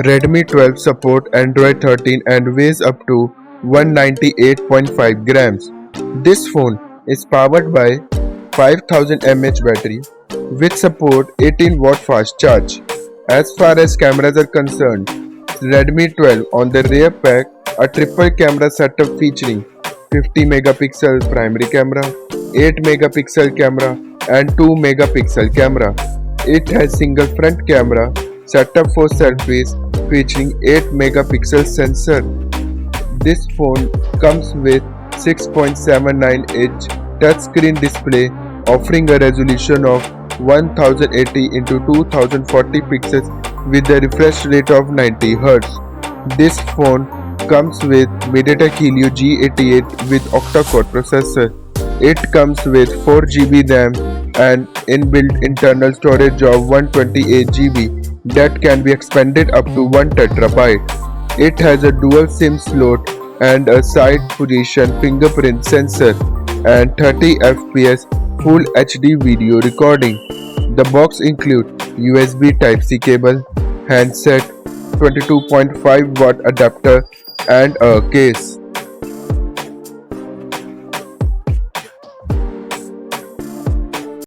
Redmi 12 support Android 13 and weighs up to 198.5 grams. This phone is powered by 5000 mAh battery which support 18-watt fast charge. As far as cameras are concerned, Redmi 12 on the rear pack a triple camera setup featuring 50 megapixel primary camera, 8 megapixel camera and 2 megapixel camera. It has single front camera setup for selfies featuring 8 megapixel sensor. This phone comes with 6.79-inch touchscreen display offering a resolution of 1080 x 2040 pixels with a refresh rate of 90 Hz. This phone comes with MediaTek Helio G88 with octa-core processor. It comes with 4GB RAM and inbuilt internal storage of 128GB that can be expanded up to 1 terabyte. It has a dual SIM slot and a side position fingerprint sensor and 30 fps full HD video recording. The box includes USB Type-C cable, handset, 22.5 watt adapter and a case.